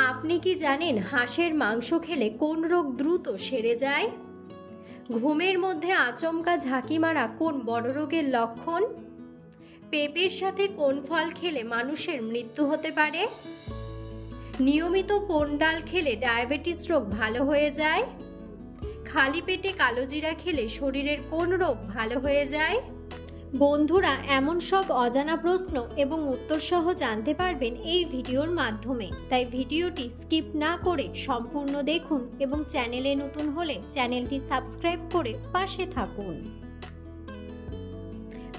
আপনি কি জানেন হাঁসের মাংস খেলে কোন রোগ দ্রুত সেরে যায়? ঘুমের মধ্যে আচমকা ঝাঁকি মারা কোন বড় রোগের লক্ষণ? পেঁপের সাথে কোন ফল খেলে মানুষের মৃত্যু হতে পারে? নিয়মিত কোন ডাল খেলে ডায়াবেটিস রোগ ভালো হয়ে যায়? খালি পেটে কালোজিরা খেলে শরীরের কোন রোগ ভালো হয়ে যায়? বন্ধুরা, এমন সব অজানা প্রশ্ন এবং উত্তর সহ জানতে পারবেন এই ভিডিওর মাধ্যমে, তাই ভিডিওটি স্কিপ না করে সম্পূর্ণ দেখুন এবং চ্যানেলে নতুন হলে চ্যানেলটি সাবস্ক্রাইব করে পাশে থাকুন।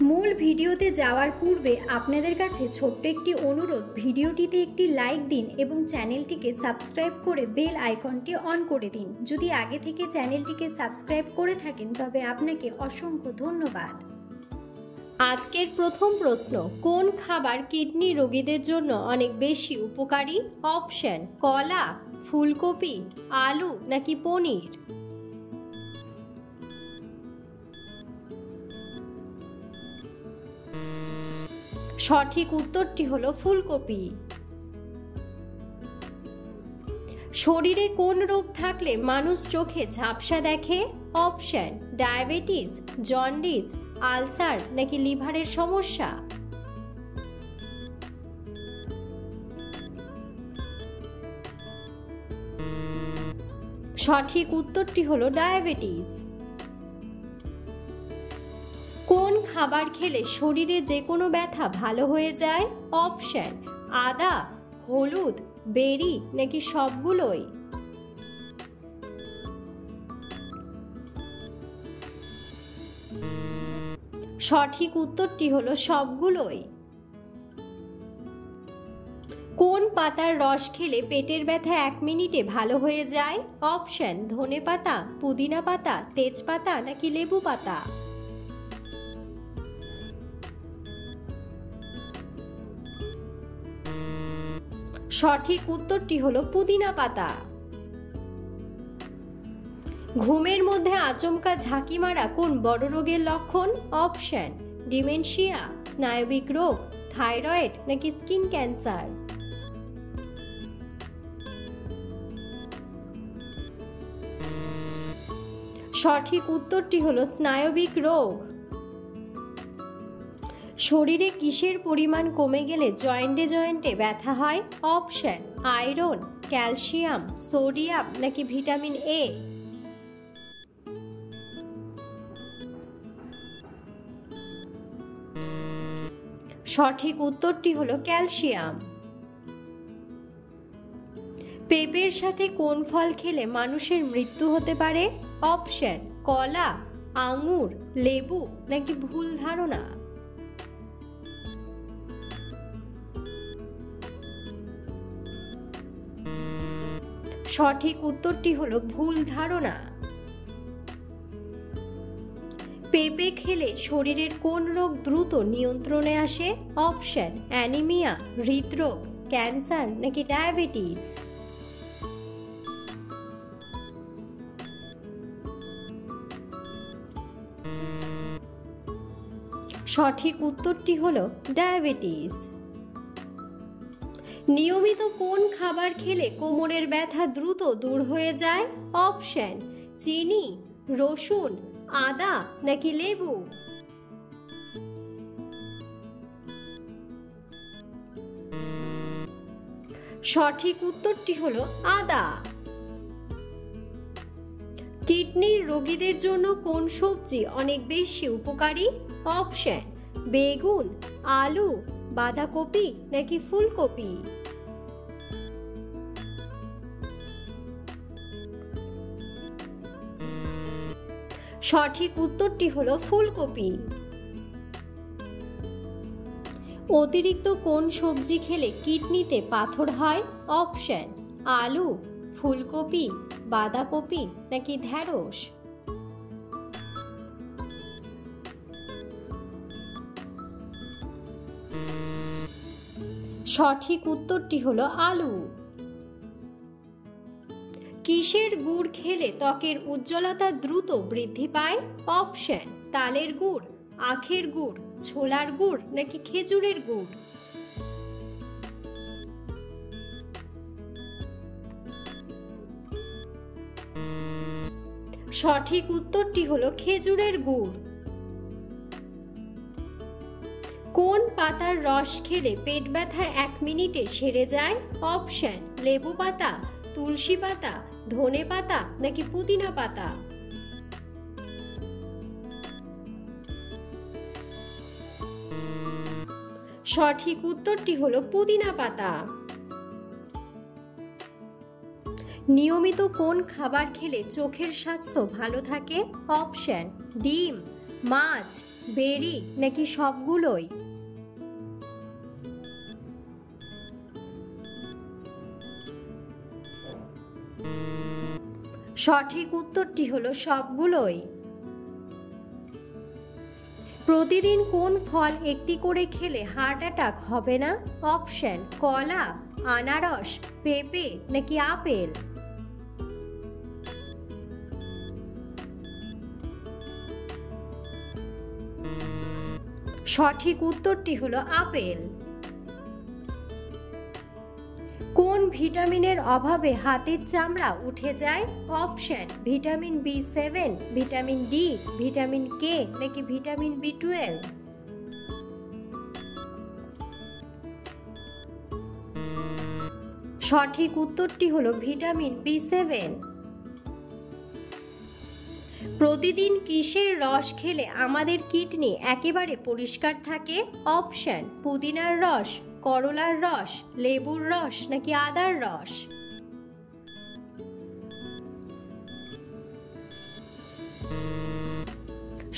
মূল ভিডিওতে যাওয়ার পূর্বে আপনাদের কাছে ছোট্ট একটি অনুরোধ, ভিডিওটিতে একটি লাইক দিন এবং চ্যানেলটিকে সাবস্ক্রাইব করে বেল আইকনটি অন করে দিন। যদি আগে থেকে চ্যানেলটিকে সাবস্ক্রাইব করে থাকেন তবে আপনাকে অসংখ্য ধন্যবাদ। আজকের প্রথম প্রশ্ন, কোন খাবার কিডনি রোগীদের জন্য অনেক বেশি উপকারী? অপশন: কলা, ফুলকপি, আলু নাকি পনির? সঠিক উত্তরটি হলো ফুলকপি। শরীরে কোন রোগ থাকলে মানুষ চোখে ঝাপসা দেখে? অপশন: ডায়াবেটিস, জন্ডিস, আলসার নাকি লিভারের সমস্যা? সঠিক উত্তরটি হলো ডায়াবেটিস। কোন খাবার খেলে শরীরে যে কোনো ব্যথা ভালো হয়ে যায়? অপশন: আদা, হলুদ, বেরি নাকি সবগুলোই? সঠিক উত্তরটি হলো সবগুলোই। কোন পাতার রস খেলে পেটের ব্যথা 1 মিনিটে ভালো হয়ে যায়? অপশন: ধনেপাতা, পুদিনা পাতা, তেজপাতা নাকি লেবু পাতা? সঠিক উত্তরটি হলো পুদিনা পাতা। ঘুমের মধ্যে আচমকা ঝাঁকি মারা কোন বড় রোগের লক্ষণ? অপশন: ডিমেনশিয়া, স্নায়বিক রোগ, থাইরয়েড নাকি স্কিন ক্যান্সার? সঠিক উত্তরটি হলো স্নায়বিক রোগ। শরীরে কিসের পরিমাণ কমে গেলে জয়েন্টে জয়েন্টে ব্যথা হয়? অপশন: আয়রন, ক্যালসিয়াম, সোডিয়াম নাকি ভিটামিন এ? সঠিক উত্তরটি হলো ক্যালসিয়াম। পেঁপের সাথে কোন ফল খেলে মানুষের মৃত্যু হতে পারে? অপশন: কলা, আঙুর, লেবু নাকি ভুল ধারণা? সঠিক উত্তরটি হলো ভুল ধারণা। পেঁপে খেলে শরীরের কোন রোগ দ্রুত নিয়ন্ত্রণে আসে? অপশন: অ্যানিমিয়া, হৃদরোগ, ক্যান্সার নাকি ডায়াবেটিস? সঠিক উত্তরটি হলো ডায়াবেটিস। নিয়মিত কোন খাবার খেলে কোমরের ব্যথা দ্রুত দূর হয়ে যায়? অপশন: চিনি, রসুন, আদা নাকি লেবু? সঠিক উত্তরটি হলো আদা। কিডনির রোগীদের জন্য কোন সবজি অনেক বেশি উপকারী? অপশন: বেগুন, আলু, বাঁধাকপি নাকি ফুলকপি? সঠিক উত্তরটি হলো ফুলকপি। অতিরিক্ত কোন সবজি খেলে কিডনিতে পাথর হয়? অপশন: আলু, ফুলকপি, বাঁধাকপি নাকি ঢ্যাঁড়স? সঠিক উত্তরটি হলো আলু। কিসের গুড় খেলে ত্বকের উজ্জ্বলতা দ্রুত বৃদ্ধি পায়? অপশন: তালের গুড়, আখের গুড়, ছোলার গুড় নাকি খেজুরের গুড়? সঠিক উত্তরটি হলো খেজুরের গুড়। কোন পাতার রস খেলে পেট ব্যথা 1 মিনিটে সেরে যায়? অপশন: লেবু পাতা, তুলসী পাতা, ধনে পাতা নাকি পুদিনা পাতা। সঠিক উত্তরটি হলো পুদিনা পাতা। নিয়মিত কোন খাবার খেলে চোখের স্বাস্থ্য ভালো থাকে? অপশন: ডিম, মাছ, বেরি নাকি সবগুলোই। সঠিক উত্তরটি হলো সবগুলোই। প্রতিদিন কোন ফল একটি করে খেলে হার্ট অ্যাটাক হবে না? অপশন: কলা, আনারস, পেঁপে নাকি আপেল। সঠিক উত্তরটি হলো আপেল। কোন ভিটামিনের অভাবে হাতের চামড়া উঠে যায়? Option: vitamin B7, vitamin D, vitamin K নাকি ভিটামিন B12। সঠিক উত্তরটি হলো ভিটামিন B7। প্রতিদিন কিসের রস খেলে আমাদের কিডনি একেবারে পরিষ্কার থাকে? অপশন: পুদিনার রস, করলার রস, লেবুর রস নাকি আদার রস।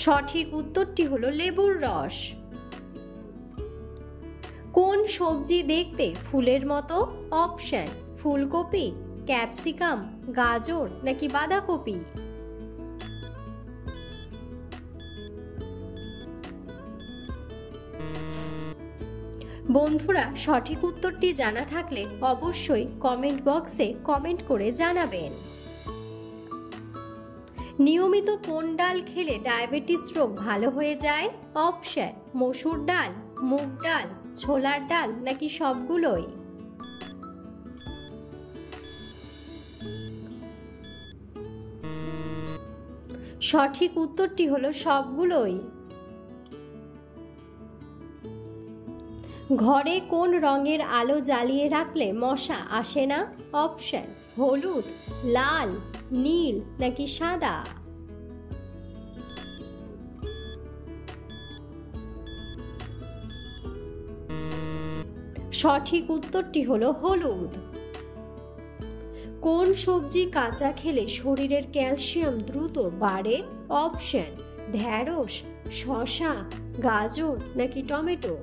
সঠিক উত্তরটি হলো লেবুর রস। কোন সবজি দেখতে ফুলের মতো? অপশন: ফুলকপি, ক্যাপসিকাম, গাজর নাকি বাঁধাকপি। বন্ধুরা, সঠিক উত্তরটি জানা থাকলে অবশ্যই কমেন্ট বক্সে কমেন্ট করে জানাবেন। নিয়মিত কোন ডাল খেলে ডায়াবেটিস রোগ ভালো হয়ে যায়? অপশন: মসুর ডাল, মুগ ডাল, ছোলার ডাল নাকি সবগুলোই। সঠিক উত্তরটি হলো সবগুলোই। ঘরে কোন রঙের আলো জ্বালিয়ে রাখলে মশা আসে না? অপশন: হলুদ, লাল, নীল নাকি সাদা। সঠিক উত্তরটি হলো হলুদ। কোন সবজি কাঁচা খেলে শরীরের ক্যালসিয়াম দ্রুত বাড়ে? অপশন: ঢ্যাঁড়স, শসা, গাজর নাকি টমেটো।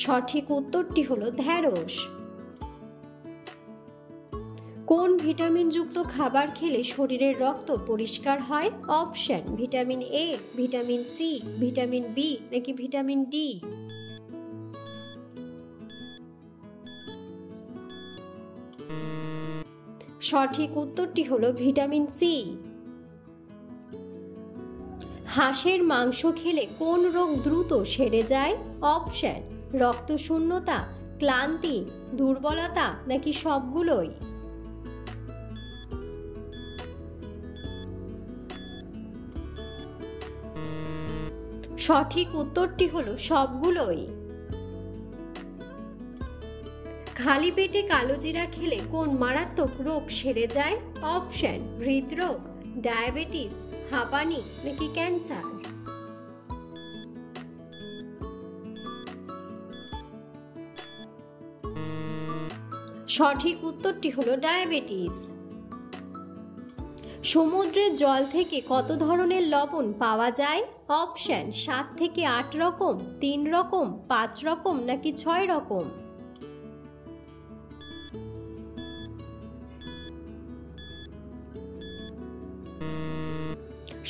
সঠিক উত্তরটি হলো ঢ্যাঁড়স। কোন ভিটামিনযুক্ত খাবার খেলে শরীরের রক্ত পরিষ্কার হয়? Option: vitamin A, vitamin C, vitamin B নাকি ভিটামিন ডি। সঠিক উত্তরটি হলো ভিটামিন সি। হাঁসের মাংস খেলে কোন রোগ দ্রুত সেরে যায়? অপশন: রক্তশূন্যতা, ক্লান্তি, দুর্বলতা নাকি সবগুলোই। সঠিক উত্তরটি হলো সবগুলোই। খালি পেটে কালোজিরা খেলে কোন মারাত্মক রোগ সেরে যায়? অপশন: হৃদরোগ, ডায়াবেটিস, হাঁপানি নাকি ক্যান্সার। সঠিক উত্তরটি হলো ডায়াবেটিস। সমুদ্রের জল থেকে কত ধরনের লবণ পাওয়া যায়? অপশন: 7 থেকে 8 রকম, 3 রকম, 5 রকম নাকি 6 রকম।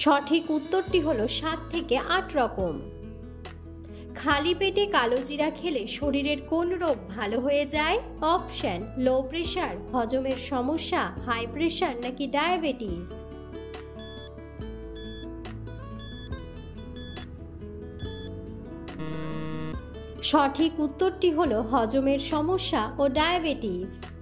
সঠিক উত্তরটি হলো 7 থেকে 8 রকম। খালি পেটে কালোজিরা খেলে শরীরের কোন রোগ ভালো হয়ে যায়? অপশন: লো প্রেশার, হজমের সমস্যা, হাই প্রেশার নাকি ডায়াবেটিস। সঠিক উত্তরটি হলো হজমের সমস্যা ও ডায়াবেটিস।